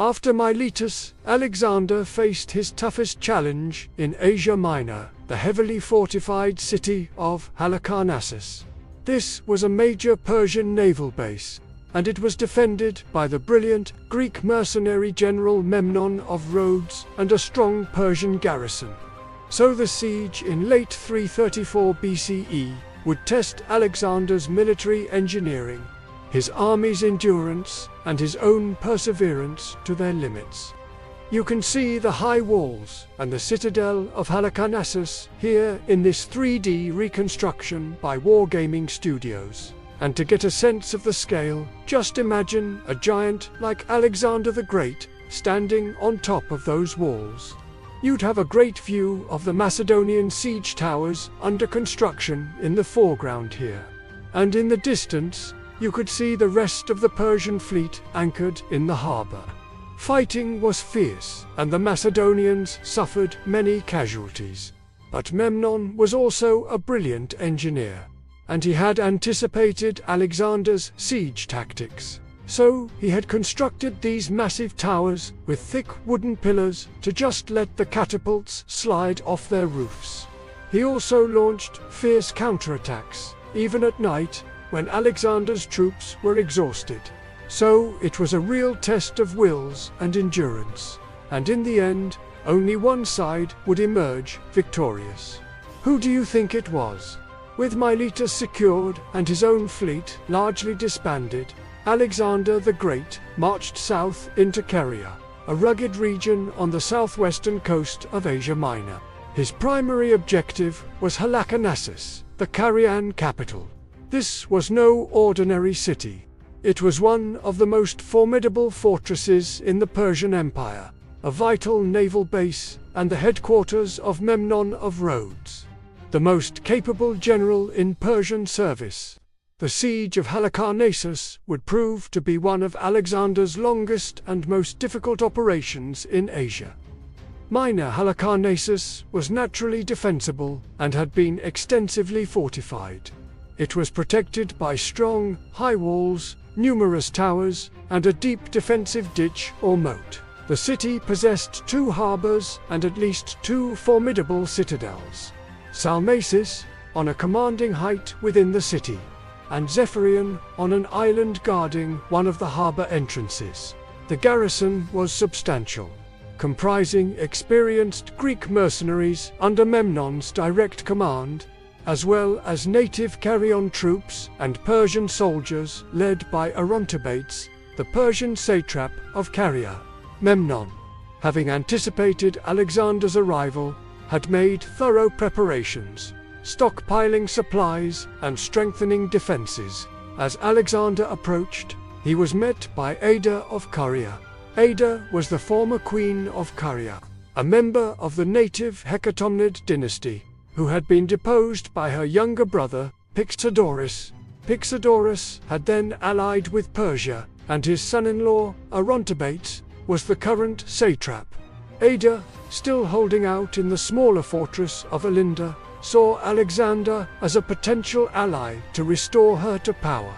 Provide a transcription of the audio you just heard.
After Miletus, Alexander faced his toughest challenge in Asia Minor, the heavily fortified city of Halicarnassus. This was a major Persian naval base, and it was defended by the brilliant Greek mercenary general Memnon of Rhodes and a strong Persian garrison. So the siege in late 334 BCE would test Alexander's military engineering, his army's endurance, and his own perseverance to their limits. You can see the high walls and the citadel of Halicarnassus here in this 3D reconstruction by Wargaming Studios. And to get a sense of the scale, just imagine a giant like Alexander the Great standing on top of those walls. You'd have a great view of the Macedonian siege towers under construction in the foreground here. And in the distance, you could see the rest of the Persian fleet anchored in the harbor. Fighting was fierce, and the Macedonians suffered many casualties. But Memnon was also a brilliant engineer, and he had anticipated Alexander's siege tactics. So he had constructed these massive towers with thick wooden pillars to just let the catapults slide off their roofs. He also launched fierce counterattacks, even at night, when Alexander's troops were exhausted. So it was a real test of wills and endurance, and in the end, only one side would emerge victorious. Who do you think it was? With Miletus secured and his own fleet largely disbanded, Alexander the Great marched south into Caria, a rugged region on the southwestern coast of Asia Minor. His primary objective was Halicarnassus, the Carian capital. This was no ordinary city. It was one of the most formidable fortresses in the Persian Empire, a vital naval base, and the headquarters of Memnon of Rhodes, the most capable general in Persian service. The siege of Halicarnassus would prove to be one of Alexander's longest and most difficult operations in Asia. Minor Halicarnassus was naturally defensible and had been extensively fortified. It was protected by strong, high walls, numerous towers, and a deep defensive ditch or moat. The city possessed 2 harbors and at least 2 formidable citadels: Salmacis, on a commanding height within the city, and Zephyrion, on an island guarding one of the harbor entrances. The garrison was substantial, comprising experienced Greek mercenaries under Memnon's direct command, as well as native Carian troops and Persian soldiers led by Orontibates, the Persian satrap of Caria. Memnon, having anticipated Alexander's arrival, had made thorough preparations, stockpiling supplies and strengthening defenses. As Alexander approached, he was met by Ada of Caria. Ada was the former queen of Caria, a member of the native Hecatomnid dynasty, who had been deposed by her younger brother, Pixodorus. Pixodorus had then allied with Persia, and his son-in-law, Orontibates, was the current satrap. Ada, still holding out in the smaller fortress of Alinda, saw Alexander as a potential ally to restore her to power.